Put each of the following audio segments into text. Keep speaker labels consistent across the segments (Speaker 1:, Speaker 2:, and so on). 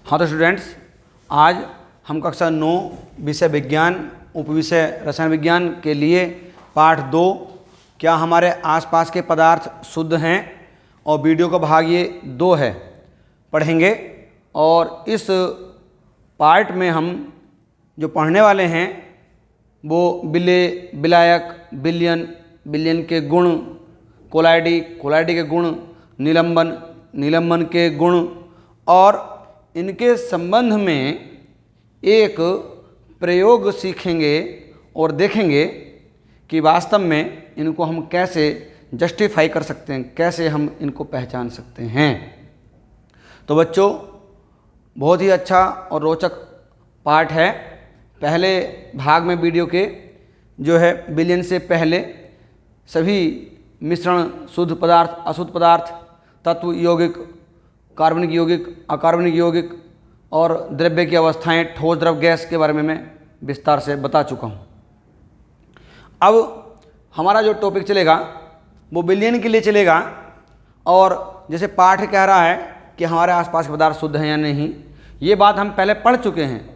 Speaker 1: हाँ तो स्टूडेंट्स, आज हम कक्षा 9 विषय विज्ञान उपविषय रसायन विज्ञान के लिए पाठ 2 क्या हमारे आसपास के पदार्थ शुद्ध हैं और वीडियो का भाग ये 2 है पढ़ेंगे। और इस पार्ट में हम जो पढ़ने वाले हैं वो विलेय, विलायक, विलयन, विलयन के गुण, कोलाइडी, कोलाइडी के गुण, निलंबन, निलंबन के गुण और इनके संबंध में एक प्रयोग सीखेंगे और देखेंगे कि वास्तव में इनको हम कैसे जस्टिफाई कर सकते हैं, कैसे हम इनको पहचान सकते हैं। तो बच्चों, बहुत ही अच्छा और रोचक पाठ है। पहले भाग में वीडियो के जो है विलयन से पहले सभी मिश्रण, शुद्ध पदार्थ, अशुद्ध पदार्थ, तत्व यौगिक, कार्बनिक यौगिक, अकार्बनिक यौगिक और द्रव्य की अवस्थाएं, ठोस, द्रव, गैस के बारे में मैं विस्तार से बता चुका हूँ। अब हमारा जो टॉपिक चलेगा वो विलयन के लिए चलेगा। और जैसे पाठ कह रहा है कि हमारे आसपास के पदार्थ शुद्ध हैं या नहीं, ये बात हम पहले पढ़ चुके हैं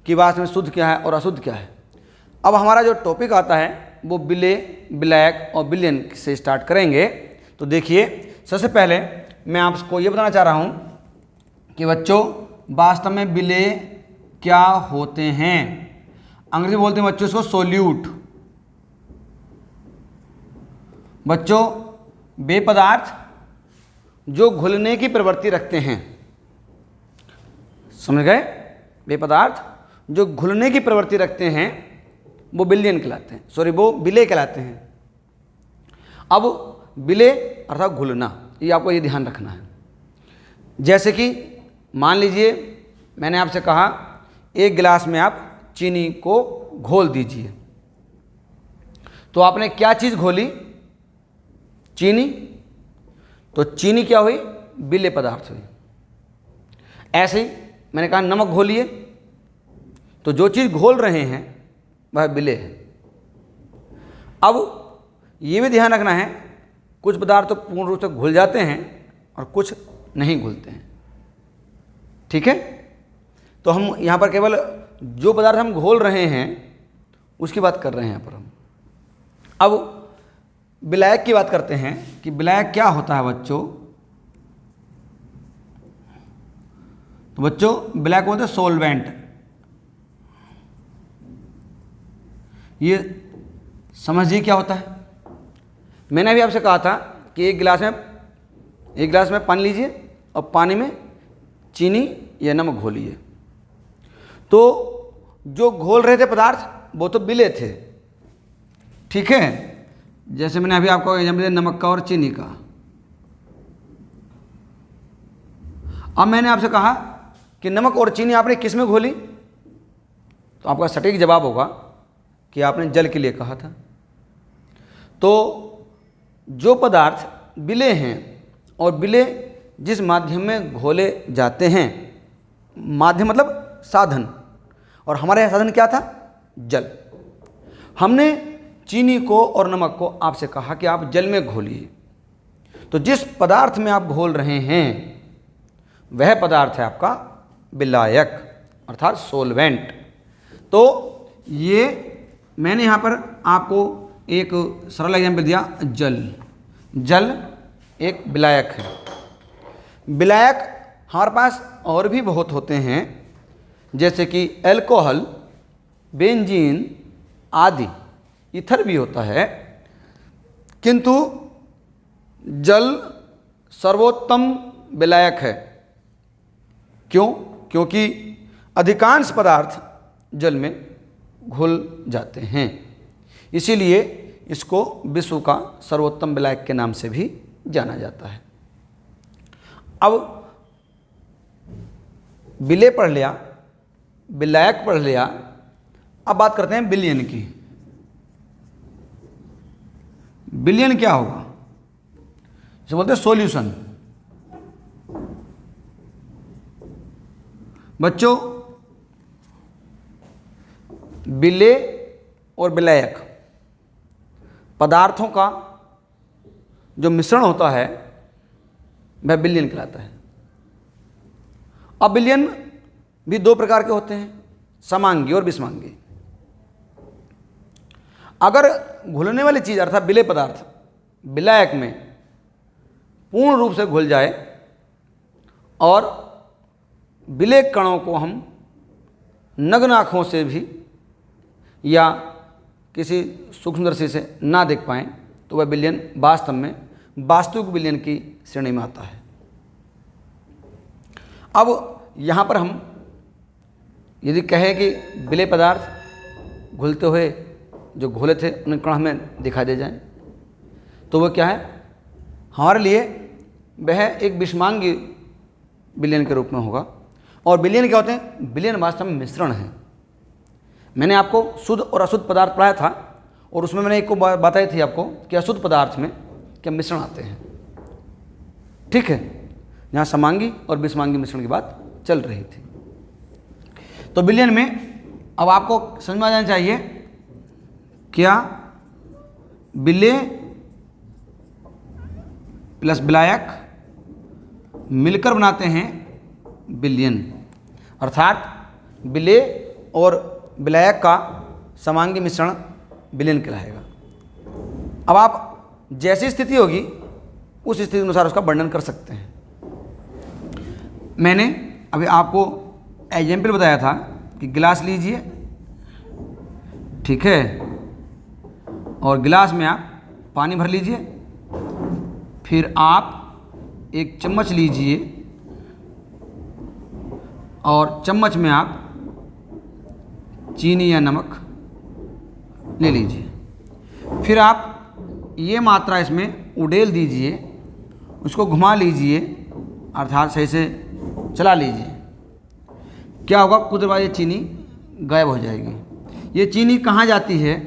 Speaker 1: कि वास्तव में शुद्ध क्या है और अशुद्ध क्या है। अब हमारा जो टॉपिक आता है वो विलेय, विलायक और विलयन से स्टार्ट करेंगे। तो देखिए, सबसे पहले मैं आपको ये बताना चाह रहा हूँ कि बच्चों वास्तव में विलेय क्या होते हैं। अंग्रेजी में बोलते हैं बच्चों इसको सोल्यूट। बच्चों, वे पदार्थ जो घुलने की प्रवृत्ति रखते हैं, समझ गए? वे पदार्थ जो घुलने की प्रवृत्ति रखते हैं वो विलयन कहलाते हैं, वो विलेय कहलाते हैं। अब विलेय अर्थात घुलना, ये आपको ये ध्यान रखना है। जैसे कि मान लीजिए मैंने आपसे कहा एक गिलास में आप चीनी को घोल दीजिए, तो आपने क्या चीज़ घोली? चीनी। तो चीनी क्या हुई? विलेय पदार्थ हुई। ऐसे ही मैंने कहा नमक घोलिए, तो जो चीज़ घोल रहे हैं वह विलेय है। अब ये भी ध्यान रखना है, कुछ पदार्थ तो पूर्ण रूप से घुल जाते हैं और कुछ नहीं घुलते हैं, ठीक है? तो हम यहाँ पर केवल जो पदार्थ हम घोल रहे हैं उसकी बात कर रहे हैं यहाँ पर हम। अब विलायक की बात करते हैं कि विलायक क्या होता है बच्चों। तो बच्चों, विलायक बोलते हैं सोलवेंट। ये समझिए क्या होता है। मैंने अभी आपसे कहा था कि एक गिलास में पानी लीजिए और पानी में चीनी या नमक घोलिए। तो जो घोल रहे थे पदार्थ वो तो विलेय थे, ठीक है? जैसे मैंने अभी आपको एग्जाम्पल दिया नमक का और चीनी का। अब मैंने आपसे कहा कि नमक और चीनी आपने किस में घोली, तो आपका सटीक जवाब होगा कि आपने जल के लिए कहा था। तो जो पदार्थ विलेय हैं और विलेय जिस माध्यम में घोले जाते हैं, माध्यम मतलब साधन, और हमारे यहाँ साधन क्या था? जल। हमने चीनी को और नमक को आपसे कहा कि आप जल में घोलिए, तो जिस पदार्थ में आप घोल रहे हैं वह पदार्थ है आपका विलायक अर्थात सोलवेंट। तो ये मैंने यहाँ पर आपको एक सरल एग्जाम्पल दिया, जल। जल एक विलायक है। विलायक हमारे पास और भी बहुत होते हैं, जैसे कि एल्कोहल, बेंजीन आदि, ईथर भी होता है। किंतु जल सर्वोत्तम विलायक है। क्यों? क्योंकि अधिकांश पदार्थ जल में घुल जाते हैं, इसीलिए इसको विश्व का सर्वोत्तम विलायक के नाम से भी जाना जाता है। अब विलेय पढ़ लिया, विलायक पढ़ लिया, अब बात करते हैं विलयन की। विलयन क्या होगा? इसे बोलते हैं सॉल्यूशन। बच्चों, विलेय और विलायक पदार्थों का जो मिश्रण होता है वह विलयन कहलाता है। अब विलयन भी दो प्रकार के होते हैं, समांगी और विषमांगी। अगर घुलने वाली चीज़ अर्थात विलेय पदार्थ विलायक में पूर्ण रूप से घुल जाए और विलेय कणों को हम नग्न आँखों से भी या किसी सूक्ष्मदर्शी से ना देख पाएँ, तो वह विलयन वास्तव में वास्तविक विलयन की श्रेणी में आता है। अब यहाँ पर हम यदि कहें कि विलेय पदार्थ घुलते हुए जो घोले थे उन कण हमें दिखाई दे जाएं, तो वह क्या है, हमारे लिए वह एक विषमांगी विलयन के रूप में होगा। और विलयन क्या होते हैं? विलयन वास्तव में मिश्रण है। मैंने आपको शुद्ध और अशुद्ध पदार्थ पढ़ाया था और उसमें मैंने एक को बताई थी आपको कि अशुद्ध पदार्थ में क्या मिश्रण आते हैं, ठीक है, जहाँ समांगी और विषमांगी मिश्रण की बात चल रही थी। तो विलयन में अब आपको समझ में आ जाना चाहिए क्या विलेय प्लस विलायक मिलकर बनाते हैं विलयन, अर्थात विलेय और विलायक का समांगी मिश्रण विलयन कहलाएगा। अब आप जैसी स्थिति होगी उस स्थिति के अनुसार उसका वर्णन कर सकते हैं। मैंने अभी आपको एग्जाम्पल बताया था कि गिलास लीजिए, ठीक है, और गिलास में आप पानी भर लीजिए, फिर आप एक चम्मच लीजिए और चम्मच में आप चीनी या नमक ले लीजिए, फिर आप ये मात्रा इसमें उड़ेल दीजिए, उसको घुमा लीजिए, अर्थात सही से चला लीजिए। क्या होगा? कुछ देर बाद ये चीनी गायब हो जाएगी। ये चीनी कहाँ जाती है?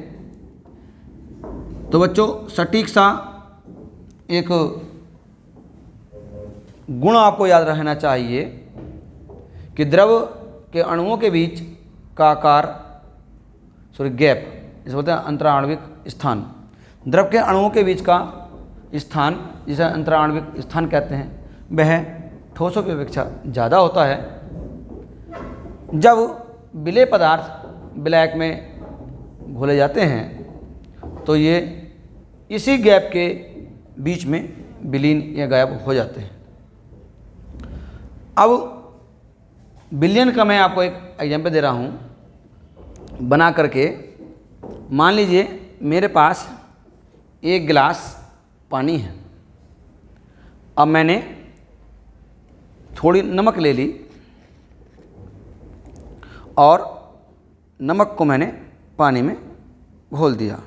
Speaker 1: तो बच्चों सटीक सा एक गुण आपको याद रहना चाहिए कि द्रव के अणुओं के बीच का आकार, गैप, जिसे बोलते हैं अंतराण्विक स्थान, द्रव के अणुओं के बीच का स्थान जिसे अंतराण्विक स्थान कहते हैं, वह ठोसों की अपेक्षा ज़्यादा होता है। जब विलेय पदार्थ विलायक में घोले जाते हैं तो ये इसी गैप के बीच में विलीन या गायब हो जाते हैं। अब विलयन का मैं आपको एक एग्जाम्पल दे रहा हूँ बना करके। मान लीजिए मेरे पास एक गिलास पानी है, अब मैंने थोड़ी नमक ले ली और नमक को मैंने पानी में घोल दिया।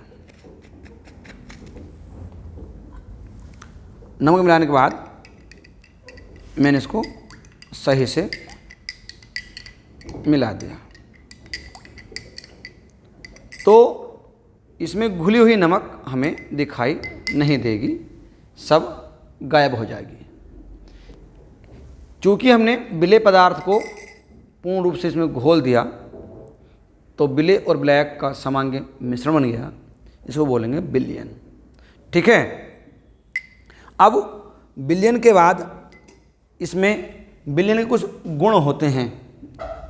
Speaker 1: नमक मिलाने के बाद मैंने इसको सही से मिला दिया, तो इसमें घुली हुई नमक हमें दिखाई नहीं देगी, सब गायब हो जाएगी। चूँकि हमने विलेय पदार्थ को पूर्ण रूप से इसमें घोल दिया तो विलेय और विलायक का समांगी मिश्रण बन गया, इसको बोलेंगे विलयन, ठीक है। अब विलयन के बाद इसमें विलयन के कुछ गुण होते हैं।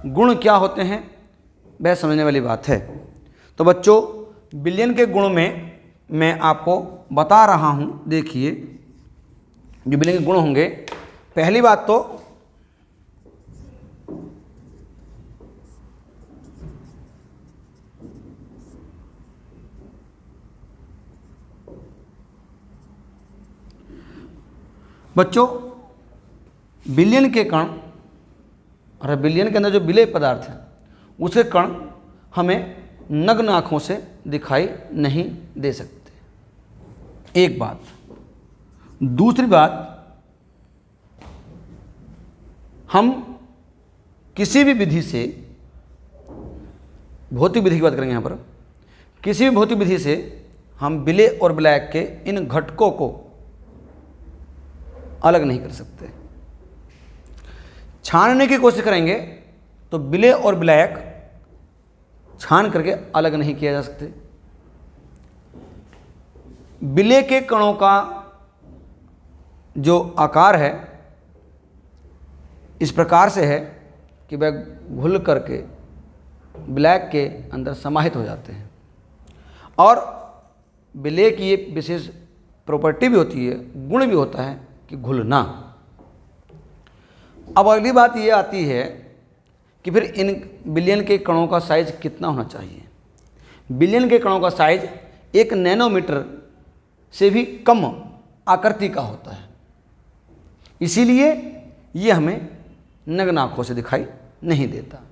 Speaker 1: गुण क्या होते हैं वह समझने वाली बात है। तो बच्चों विलयन के गुण में मैं आपको बता रहा हूँ, देखिए जो विलयन के गुण होंगे। पहली बात तो बच्चों विलयन के कण और विलयन के अंदर जो विलेय पदार्थ है उसके कण हमें नग्न आँखों से दिखाई नहीं दे सकते, एक बात। दूसरी बात, हम किसी भी विधि से, भौतिक विधि की बात करेंगे यहाँ पर, किसी भी भौतिक विधि से हम विलेय और विलायक के इन घटकों को अलग नहीं कर सकते। छानने की कोशिश करेंगे तो विलेय और विलायक छान करके अलग नहीं किया जा सकते। विलेय के कणों का जो आकार है इस प्रकार से है कि वह घुल करके ब्लैक के अंदर समाहित हो जाते हैं। और विलेय की ये विशेष प्रॉपर्टी भी होती है, गुण भी होता है कि घुलना। अब अगली बात ये आती है कि फिर इन बिलियन के कणों का साइज कितना होना चाहिए। बिलियन के कणों का साइज 1 नैनोमीटर से भी कम आकृति का होता है, इसीलिए ये हमें नग्न आंखों से दिखाई नहीं देता।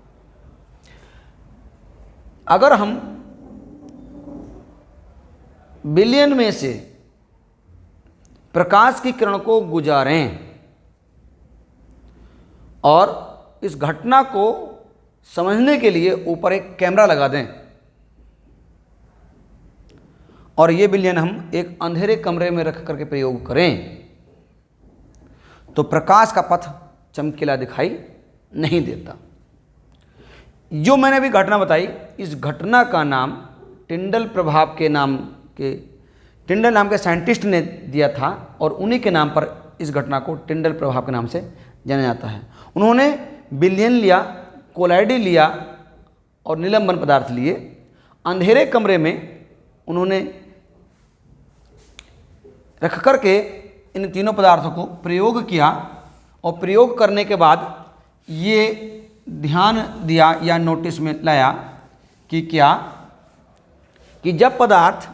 Speaker 1: अगर हम बिलियन में से प्रकाश की किरण को गुजारें और इस घटना को समझने के लिए ऊपर एक कैमरा लगा दें और ये बिलियन हम एक अंधेरे कमरे में रख करके प्रयोग करें, तो प्रकाश का पथ चमकीला दिखाई नहीं देता। जो मैंने अभी घटना बताई, इस घटना का नाम टिंडल प्रभाव के नाम के टिंडल नाम के साइंटिस्ट ने दिया था और उन्हीं के नाम पर इस घटना को टिंडल प्रभाव के नाम से जाना जाता है। उन्होंने बिलियन लिया, कोलाइडी लिया और निलंबन पदार्थ लिए। अंधेरे कमरे में उन्होंने रख करके इन तीनों पदार्थों को प्रयोग किया और प्रयोग करने के बाद ये ध्यान दिया या नोटिस में लाया कि क्या कि जब पदार्थ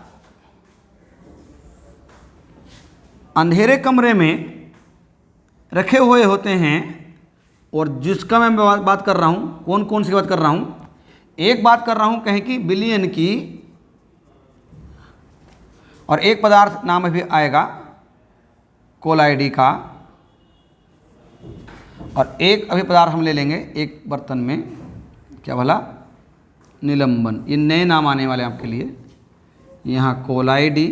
Speaker 1: अंधेरे कमरे में रखे हुए होते हैं, और जिसका मैं बात कर रहा हूँ, कौन कौन सी बात कर रहा हूँ, एक बात कर रहा हूँ कहें कि बिलियन की, और एक पदार्थ नाम भी आएगा कोलाइडी का, और एक अभी पदार्थ हम ले लेंगे एक बर्तन में, क्या भला, निलंबन। ये नए नाम आने वाले आपके लिए। यहाँ कोलाइडी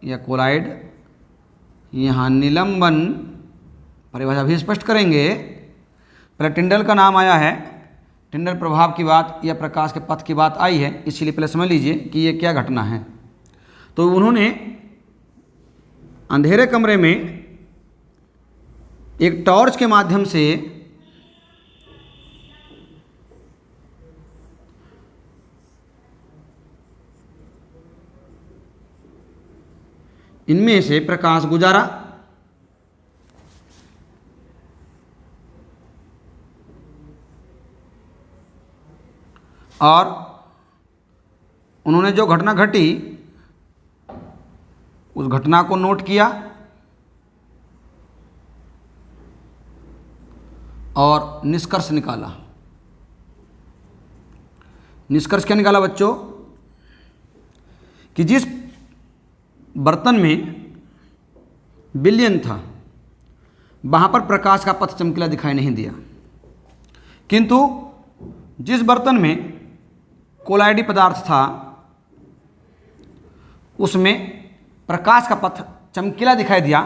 Speaker 1: या कोलाइड, यहाँ निलंबन, परिभाषा भी स्पष्ट करेंगे। पहले टिंडल का नाम आया है, टिंडल प्रभाव की बात या प्रकाश के पथ की बात आई है, इसीलिए पहले समझ लीजिए कि ये क्या घटना है। तो उन्होंने अंधेरे कमरे में एक टॉर्च के माध्यम से इनमें से प्रकाश गुजारा और उन्होंने जो घटना घटी उस घटना को नोट किया और निष्कर्ष निकाला। निष्कर्ष क्या निकाला बच्चों? कि जिस बर्तन में बिलियन था वहाँ पर प्रकाश का पथ चमकीला दिखाई नहीं दिया, किंतु जिस बर्तन में कोलाइडी पदार्थ था उसमें प्रकाश का पथ चमकीला दिखाई दिया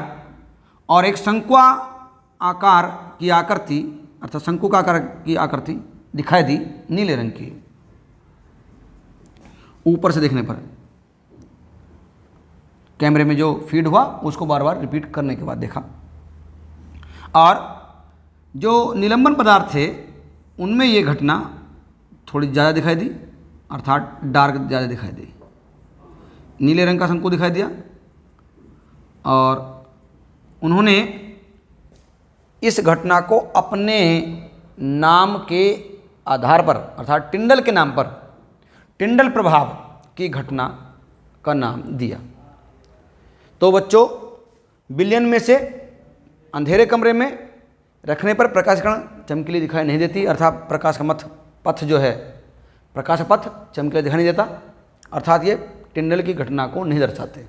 Speaker 1: और एक शंकु आकार की आकृति, अर्थात शंकु का आकार की आकृति दिखाई दी नीले रंग की। ऊपर से देखने पर कैमरे में जो फीड हुआ उसको बार बार रिपीट करने के बाद देखा, और जो निलंबन पदार्थ थे उनमें ये घटना थोड़ी ज़्यादा दिखाई दी, अर्थात डार्क ज़्यादा दिखाई दी। नीले रंग का शंकु दिखाई दिया और उन्होंने इस घटना को अपने नाम के आधार पर, अर्थात टिंडल के नाम पर, टिंडल प्रभाव की घटना का नाम दिया। तो बच्चों, बिलियन में से अंधेरे कमरे में रखने पर प्रकाश कण चमकीली दिखाई नहीं देती, अर्थात प्रकाश का पथ जो है, प्रकाश का पथ चमकीला दिखाई नहीं देता, अर्थात ये टिंडल की घटना को नहीं दर्शाते।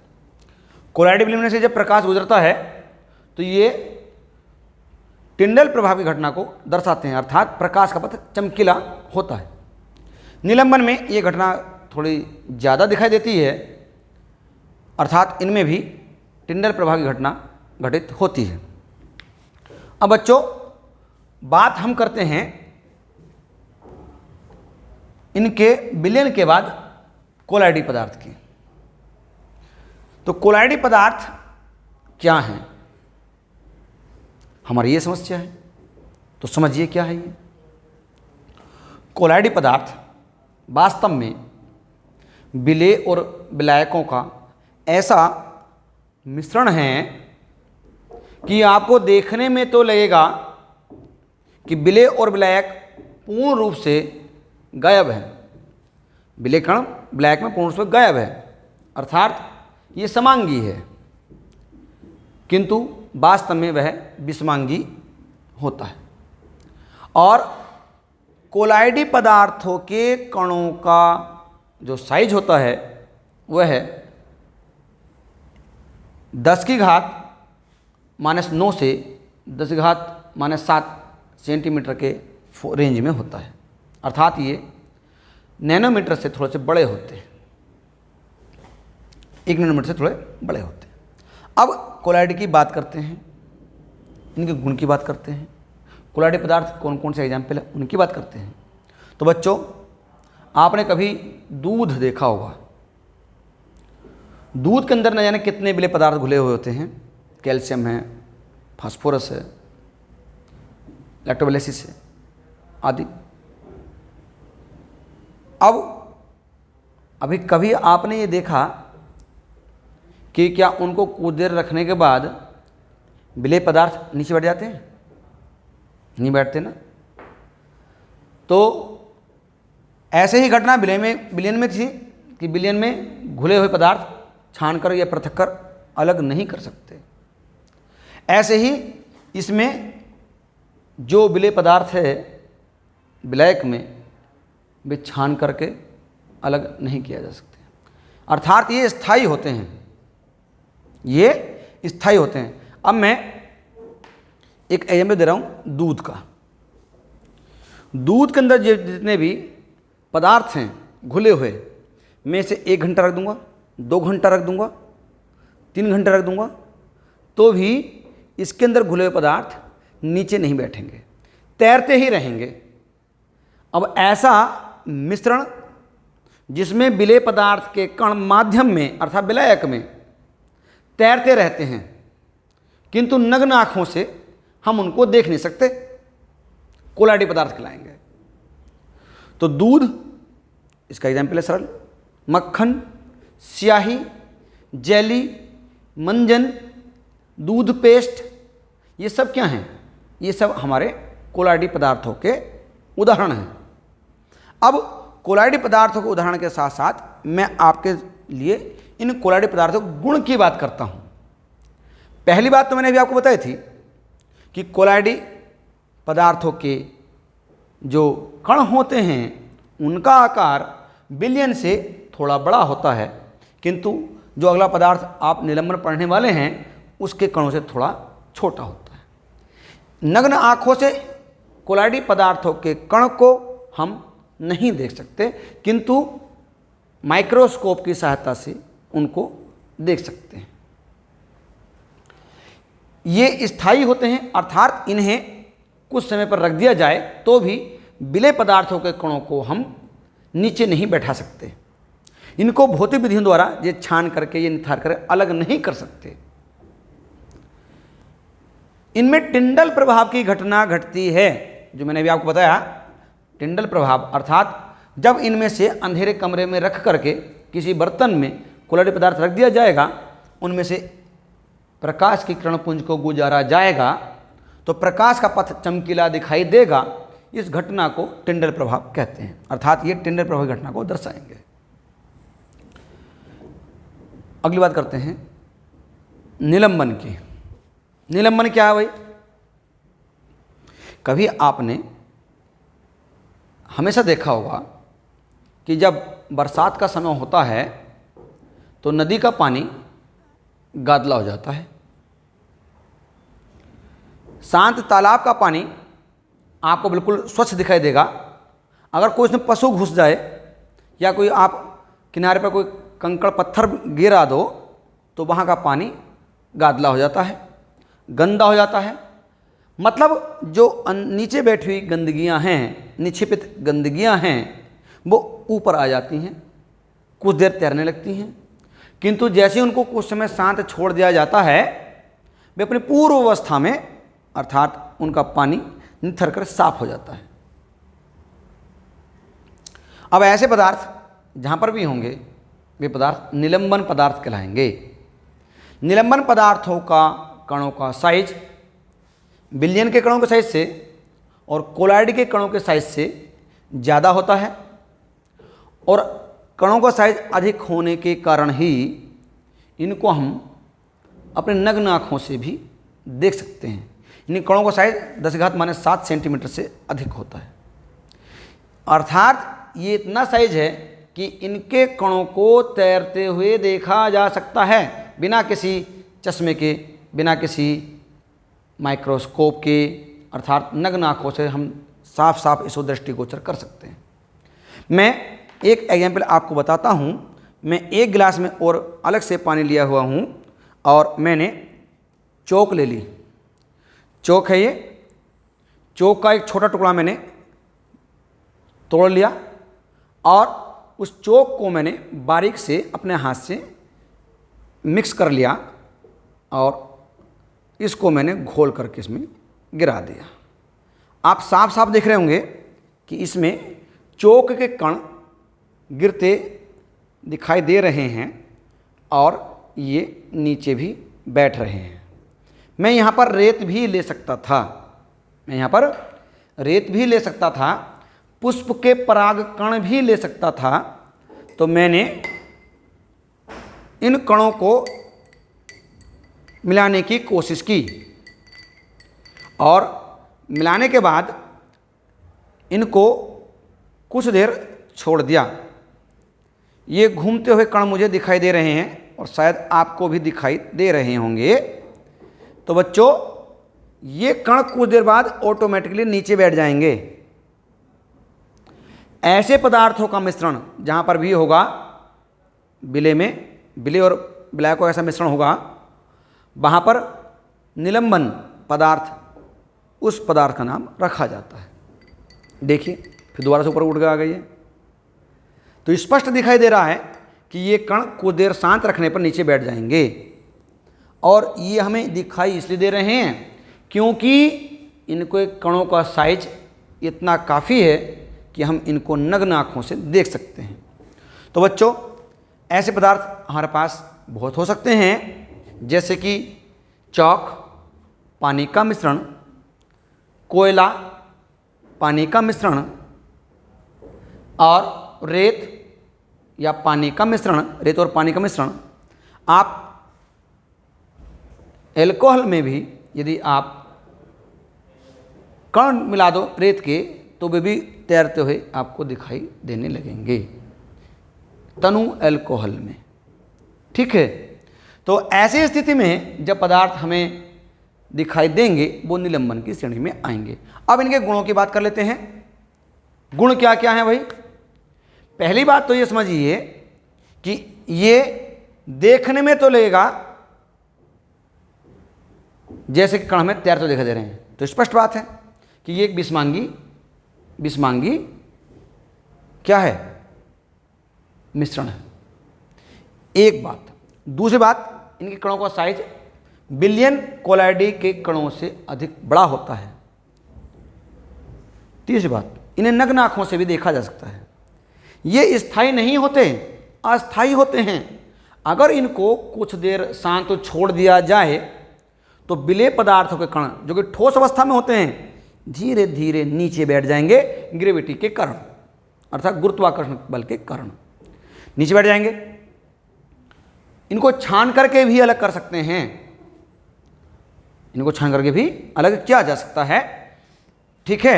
Speaker 1: कोलाइडी बिलियन में से जब प्रकाश गुजरता है तो ये टिंडल प्रभाव की घटना को दर्शाते हैं, अर्थात प्रकाश का पथ चमकीला होता है। निलंबन में ये घटना थोड़ी ज़्यादा दिखाई देती है, अर्थात इनमें भी टिंडल प्रभाव की घटना घटित होती है। अब बच्चों, बात हम करते हैं इनके बिलियन के बाद कोलाइडी पदार्थ की। तो कोलाइडी पदार्थ क्या हैं, हमारी ये समस्या है। तो समझिए क्या है ये। कोलाइडी पदार्थ वास्तव में विलेय और विलायकों का ऐसा मिश्रण है कि आपको देखने में तो लगेगा कि विलेय और विलायक पूर्ण रूप से गायब है, विलेय कण विलायक में पूर्ण रूप से गायब है, अर्थात ये समांगी है, किंतु वास्तव में वह विषमांगी होता है। और कोलाइडी पदार्थों के कणों का जो साइज होता है वह है 10⁻⁻9 से 10⁻⁻7 सेंटीमीटर के रेंज में होता है, अर्थात ये नैनोमीटर से थोड़े से बड़े होते हैं, 1 नैनोमीटर से थोड़े बड़े होते हैं। अब कोलाइडी की बात करते हैं, इनके गुण की बात करते हैं। कोलाइडी पदार्थ कौन कौन से एग्जाम्पल है उनकी बात करते हैं। तो बच्चों, आपने कभी दूध देखा होगा, दूध के अंदर न जाने कितने विलेय पदार्थ घुले हुए होते हैं, कैल्शियम है, फास्फोरस है, लैक्टोबैसिलस है आदि। अब अभी कभी आपने ये देखा कि क्या उनको कुछ देर रखने के बाद विलेय पदार्थ नीचे बैठ जाते हैं? नहीं बैठते ना। तो ऐसे ही घटना विलयन में थी कि विलयन में घुले हुए पदार्थ छान कर या पृथक कर अलग नहीं कर सकते। ऐसे ही इसमें जो विलेय पदार्थ है विलायक में, वे छान करके अलग नहीं किया जा सकते, अर्थात ये स्थायी होते हैं, ये स्थायी होते हैं। अब मैं एक एग्जाम्पल दे रहा हूँ दूध का। दूध के अंदर जितने भी पदार्थ हैं घुले हुए, मैं इसे 1 घंटा रख दूंगा, 2 घंटा रख दूंगा, 3 घंटा रख दूंगा, तो भी इसके अंदर घुले हुए पदार्थ नीचे नहीं बैठेंगे, तैरते ही रहेंगे। अब ऐसा मिश्रण जिसमें विलेय पदार्थ के कण माध्यम में अर्थात विलायक में तैरते रहते हैं, किंतु नग्न आँखों से हम उनको देख नहीं सकते, कोलाइडी पदार्थ खिलाएंगे। तो दूध इसका एग्जाम्पल है सरल, मक्खन, स्याही, जेली, मंजन, दूध पेस्ट, ये सब क्या हैं? ये सब हमारे कोलाइडी पदार्थों के उदाहरण हैं। अब कोलाइडी पदार्थों के उदाहरण के साथ साथ मैं आपके लिए इन कोलाइडी पदार्थों के गुण की बात करता हूँ। पहली बात तो मैंने अभी आपको बताई थी कि कोलाइडी पदार्थों के जो कण होते हैं उनका आकार विलयन से थोड़ा बड़ा होता है, किंतु जो अगला पदार्थ आप निलंबन पढ़ने वाले हैं उसके कणों से थोड़ा छोटा होता है। नग्न आँखों से कोलाइडी पदार्थों के कण को हम नहीं देख सकते, किंतु माइक्रोस्कोप की सहायता से उनको देख सकते हैं। ये स्थायी होते हैं, अर्थात इन्हें कुछ समय पर रख दिया जाए तो भी विलेय पदार्थों के कणों को हम नीचे नहीं बैठा सकते। इनको भौतिक विधियों द्वारा ये छान करके ये निथार कर अलग नहीं कर सकते। इनमें टिंडल प्रभाव की घटना घटती है, जो मैंने अभी आपको बताया। टिंडल प्रभाव अर्थात जब इनमें से अंधेरे कमरे में रख करके किसी बर्तन में कोलाइडी पदार्थ रख दिया जाएगा, उनमें से प्रकाश की किरणपुंज को गुजारा जाएगा तो प्रकाश का पथ चमकीला दिखाई देगा। इस घटना को टिंडल प्रभाव कहते हैं, अर्थात ये टिंडल प्रभाव घटना को दर्शाएंगे। अगली बात करते हैं निलंबन की। निलंबन क्या है भाई? कभी आपने हमेशा देखा होगा कि जब बरसात का समय होता है तो नदी का पानी गादला हो जाता है। शांत तालाब का पानी आपको बिल्कुल स्वच्छ दिखाई देगा। अगर कोई इसमें पशु घुस जाए या कोई आप किनारे पर कोई कंकड़ पत्थर गिरा दो तो वहाँ का पानी गादला हो जाता है, गंदा हो जाता है। मतलब जो नीचे बैठी हुई गंदगियाँ हैं, निक्षेपित गंदगियाँ हैं, वो ऊपर आ जाती हैं, कुछ देर तैरने लगती हैं, किंतु जैसे उनको कुछ समय शांत छोड़ दिया जाता है, वे अपनी पूर्व अवस्था में अर्थात उनका पानी निथर कर साफ हो जाता है। अब ऐसे पदार्थ जहाँ पर भी होंगे वे पदार्थ निलंबन पदार्थ कहलाएंगे। निलंबन पदार्थों का कणों का साइज विलयन के कणों के साइज से और कोलाइड के कणों के साइज से ज़्यादा होता है, और कणों का साइज अधिक होने के कारण ही इनको हम अपने नग्न आँखों से भी देख सकते हैं। इन कणों का साइज 10⁻⁷ सेंटीमीटर से अधिक होता है। अर्थात ये इतना साइज है कि इनके कणों को तैरते हुए देखा जा सकता है बिना किसी चश्मे के, बिना किसी माइक्रोस्कोप के, अर्थात नग्न आँखों से हम साफ साफ इसको दृष्टिगोचर कर सकते हैं। मैं एक एग्जाम्पल आपको बताता हूँ। मैं एक गिलास में और अलग से पानी लिया हुआ हूँ और मैंने चौक ले ली। चौक है ये, चौक का एक छोटा टुकड़ा मैंने तोड़ लिया और उस चौक को मैंने बारीक से अपने हाथ से मिक्स कर लिया और इसको मैंने घोल करके इसमें गिरा दिया। आप साफ साफ देख रहे होंगे कि इसमें चौक के कण गिरते दिखाई दे रहे हैं और ये नीचे भी बैठ रहे हैं। मैं यहाँ पर रेत भी ले सकता था, मैं यहाँ पर रेत भी ले सकता था, पुष्प के पराग कण भी ले सकता था। तो मैंने इन कणों को मिलाने की कोशिश की और मिलाने के बाद इनको कुछ देर छोड़ दिया। ये घूमते हुए कण मुझे दिखाई दे रहे हैं और शायद आपको भी दिखाई दे रहे होंगे। तो बच्चों, ये कण कुछ देर बाद ऑटोमेटिकली नीचे बैठ जाएंगे। ऐसे पदार्थों का मिश्रण जहाँ पर भी होगा, बिले में बिले और ब्लैक का ऐसा मिश्रण होगा, वहाँ पर निलंबन पदार्थ, उस पदार्थ का नाम रखा जाता है। देखिए फिर दोबारा से ऊपर उठ के आ गई है। तो स्पष्ट दिखाई दे रहा है कि ये कण कुछ देर शांत रखने पर नीचे बैठ जाएंगे। और ये हमें दिखाई इसलिए दे रहे हैं क्योंकि इनको कणों का साइज इतना काफ़ी है कि हम इनको नग्न आँखों से देख सकते हैं। तो बच्चों, ऐसे पदार्थ हमारे पास बहुत हो सकते हैं, जैसे कि चॉक, पानी का मिश्रण, कोयला, पानी का मिश्रण, और रेत या पानी का मिश्रण, रेत और पानी का मिश्रण। आप एल्कोहल में भी यदि आप कण मिला दो रेत के, तो वे भी तैरते हुए आपको दिखाई देने लगेंगे तनु एल्कोहल में। ठीक है। तो ऐसी स्थिति में जब पदार्थ हमें दिखाई देंगे वो निलंबन की श्रेणी में आएंगे। अब इनके गुणों की बात कर लेते हैं। गुण क्या क्या हैं भाई? पहली बात तो ये समझिए कि ये देखने में तो लगेगा जैसे कि कण हमें तैरते दिखाई दे रहे हैं, तो स्पष्ट बात है कि ये एक बिस्मांगी क्या है? मिश्रण है। एक बात। दूसरी बात, इनके कणों का साइज बिलियन कोलाइडी के कणों से अधिक बड़ा होता है। तीसरी बात, इन्हें नग्न आंखों से भी देखा जा सकता है। ये स्थायी नहीं होते, अस्थायी होते हैं। अगर इनको कुछ देर शांत छोड़ दिया जाए तो विलेय पदार्थों के कण जो कि ठोस अवस्था में होते हैं धीरे धीरे नीचे बैठ जाएंगे ग्रेविटी के कारण, अर्थात गुरुत्वाकर्षण बल के कारण नीचे बैठ जाएंगे। इनको छान करके भी अलग कर सकते हैं, इनको छान करके भी अलग किया जा सकता है। ठीक है।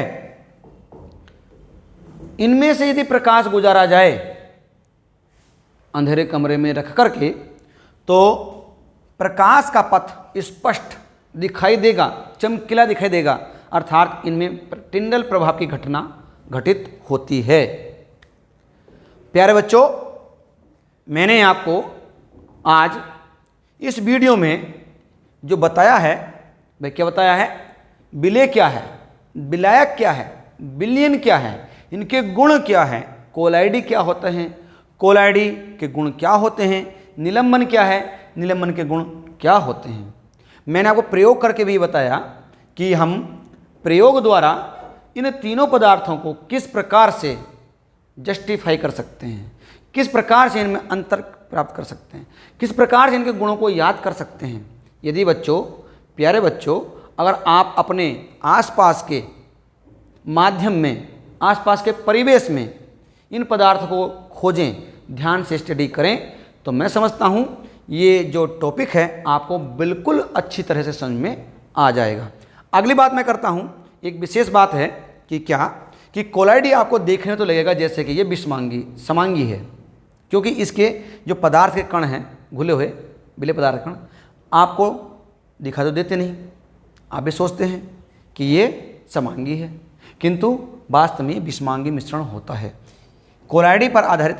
Speaker 1: इनमें से यदि प्रकाश गुजारा जाए अंधेरे कमरे में रख करके, तो प्रकाश का पथ स्पष्ट दिखाई देगा, चमकीला दिखाई देगा, अर्थात इनमें टिंडल प्रभाव की घटना घटित होती है। प्यारे बच्चों, मैंने आपको आज इस वीडियो में जो बताया है, वह क्या बताया है? विलेय क्या है, विलायक क्या है, विलयन क्या है, इनके गुण क्या हैं, कोलाइडी क्या होते हैं, कोलाइडी के गुण क्या होते हैं, निलंबन क्या है, निलंबन के गुण क्या होते हैं। मैंने आपको प्रयोग करके भी बताया कि हम प्रयोग द्वारा इन तीनों पदार्थों को किस प्रकार से जस्टिफाई कर सकते हैं, किस प्रकार से इनमें अंतर प्राप्त कर सकते हैं, किस प्रकार से इनके गुणों को याद कर सकते हैं। यदि बच्चों, प्यारे बच्चों, अगर आप अपने आसपास के माध्यम में, आसपास के परिवेश में इन पदार्थों को खोजें, ध्यान से स्टडी करें, तो मैं समझता हूँ ये जो टॉपिक है आपको बिल्कुल अच्छी तरह से समझ में आ जाएगा। अगली बात मैं करता हूँ, एक विशेष बात है कि क्या कि कोलाइडी आपको देखने तो लगेगा जैसे कि ये विषमांगी समांगी है, क्योंकि इसके जो पदार्थ के कण हैं, घुले हुए विलेय पदार्थ कण, आपको दिखा तो देते नहीं, आप भी सोचते हैं कि ये समांगी है, किंतु वास्तव में विषमांगी मिश्रण होता है। कोलाइडी पर आधारित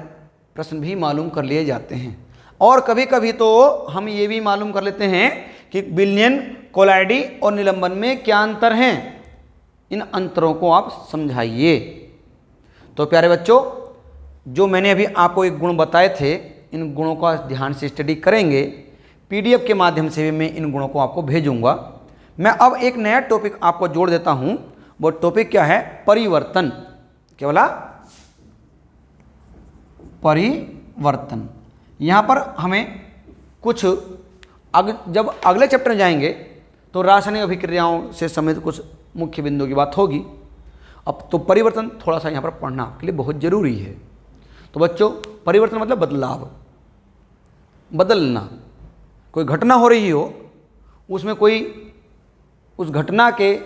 Speaker 1: प्रश्न भी मालूम कर लिए जाते हैं, और कभी कभी तो हम ये भी मालूम कर लेते हैं कि विलयन, कोलाइडी और निलंबन में क्या अंतर हैं। इन अंतरों को आप समझाइए। तो प्यारे बच्चों, जो मैंने अभी आपको एक गुण बताए थे, इन गुणों का ध्यान से स्टडी करेंगे। पीडीएफ के माध्यम से भी मैं इन गुणों को आपको भेजूंगा। मैं अब एक नया टॉपिक आपको जोड़ देता हूं। वो टॉपिक क्या है? परिवर्तन। क्या बोला? परिवर्तन। यहाँ पर हमें कुछ जब अगले चैप्टर में जाएंगे तो रासायनिक अभिक्रियाओं से संबंधित कुछ मुख्य बिंदुओं की बात होगी। अब तो परिवर्तन थोड़ा सा यहाँ पर पढ़ना आपके लिए बहुत ज़रूरी है। तो बच्चों, परिवर्तन मतलब बदलाव, बदलना। कोई घटना हो रही हो, उसमें कोई उस घटना के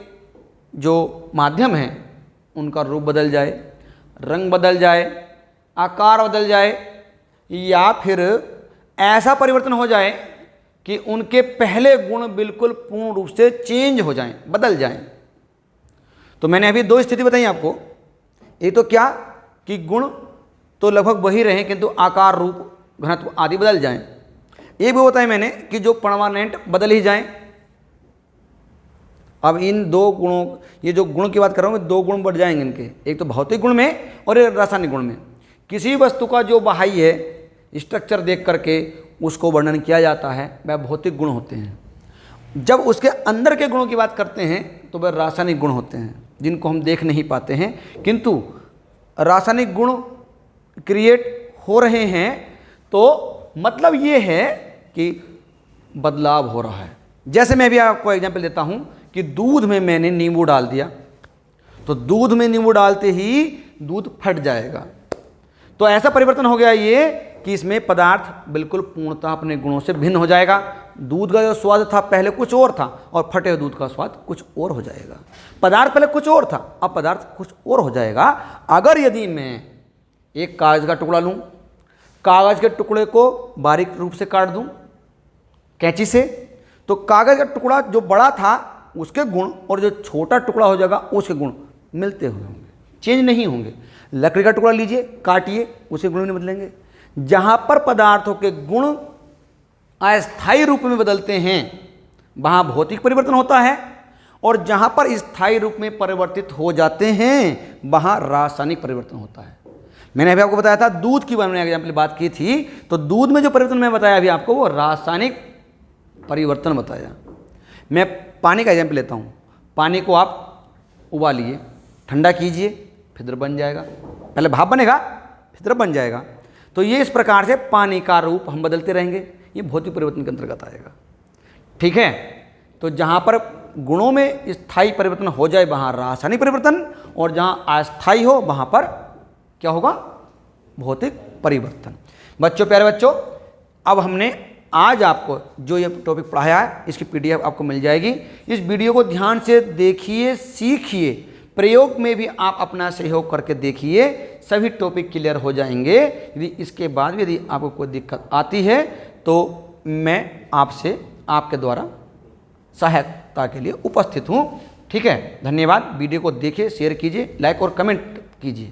Speaker 1: जो माध्यम हैं उनका रूप बदल जाए, रंग बदल जाए, आकार बदल जाए, या फिर ऐसा परिवर्तन हो जाए कि उनके पहले गुण बिल्कुल पूर्ण रूप से चेंज हो जाएं, बदल जाएं। तो मैंने अभी दो स्थिति बताई आपको। एक तो क्या कि गुण तो लगभग वही रहें किंतु आकार, रूप, घनत्व आदि बदल जाएं। एक भी बताया मैंने कि जो परमानेंट बदल ही जाएं। अब इन दो गुणों, ये जो गुण की बात कर रहा हूँ, दो गुण बढ़ जाएंगे इनके, एक तो भौतिक गुण में और एक रासायनिक गुण में। किसी वस्तु का जो बाह्य स्ट्रक्चर देख करके उसको वर्णन किया जाता है, वह भौतिक गुण होते हैं। जब उसके अंदर के गुणों की बात करते हैं तो वह रासायनिक गुण होते हैं, जिनको हम देख नहीं पाते हैं, किंतु रासायनिक गुण क्रिएट हो रहे हैं। तो मतलब ये है कि बदलाव हो रहा है। जैसे मैं भी आपको एग्जांपल देता हूं कि दूध में मैंने नींबू डाल दिया, तो दूध में नींबू डालते ही दूध फट जाएगा। तो ऐसा परिवर्तन हो गया ये कि इसमें पदार्थ बिल्कुल पूर्णतः अपने गुणों से भिन्न हो जाएगा। दूध का जो स्वाद था पहले कुछ और था, और फटे हुए दूध का स्वाद कुछ और हो जाएगा। पदार्थ पहले कुछ और था, अब पदार्थ कुछ और हो जाएगा। अगर यदि मैं एक कागज का टुकड़ा लूं, कागज के टुकड़े को बारीक रूप से काट दूं कैंची से, तो कागज का टुकड़ा जो बड़ा था उसके गुण और जो छोटा टुकड़ा हो जाएगा उसके गुण मिलते हुए होंगे, चेंज नहीं होंगे। लकड़ी का टुकड़ा लीजिए, काटिए, उसके गुण नहीं बदलेंगे। जहां पर पदार्थों के गुण अस्थायी रूप में बदलते हैं वहां भौतिक परिवर्तन होता है, और जहां पर स्थायी रूप में परिवर्तित हो जाते हैं वहां रासायनिक परिवर्तन होता है। मैंने अभी आपको बताया था दूध की मैंने एग्जाम्पल बात की थी, तो दूध में जो परिवर्तन मैं बताया अभी आपको वो रासायनिक परिवर्तन बताया। मैं पानी का एग्जाम्पल लेता हूँ। पानी को आप उबालिए, ठंडा कीजिए, फिर द्रव बन जाएगा। पहले भाप बनेगा, फिर द्रव बन जाएगा। तो ये इस प्रकार से पानी का रूप हम बदलते रहेंगे, ये भौतिक परिवर्तन के अंतर्गत आएगा। ठीक है। तो जहाँ पर गुणों में स्थायी परिवर्तन हो जाए वहाँ रासायनिक परिवर्तन, और जहाँ अस्थायी हो वहाँ पर क्या होगा? भौतिक परिवर्तन। बच्चों, प्यारे बच्चों, अब हमने आज आपको जो ये टॉपिक पढ़ाया है इसकी पीडीएफ आपको मिल जाएगी। इस वीडियो को ध्यान से देखिए, सीखिए, प्रयोग में भी आप अपना सहयोग करके देखिए, सभी टॉपिक क्लियर हो जाएंगे। यदि इसके बाद भी यदि आपको कोई दिक्कत आती है तो मैं आपसे आपके द्वारा सहायता के लिए उपस्थित हूँ। ठीक है। धन्यवाद। वीडियो को देखिए, शेयर कीजिए, लाइक और कमेंट कीजिए।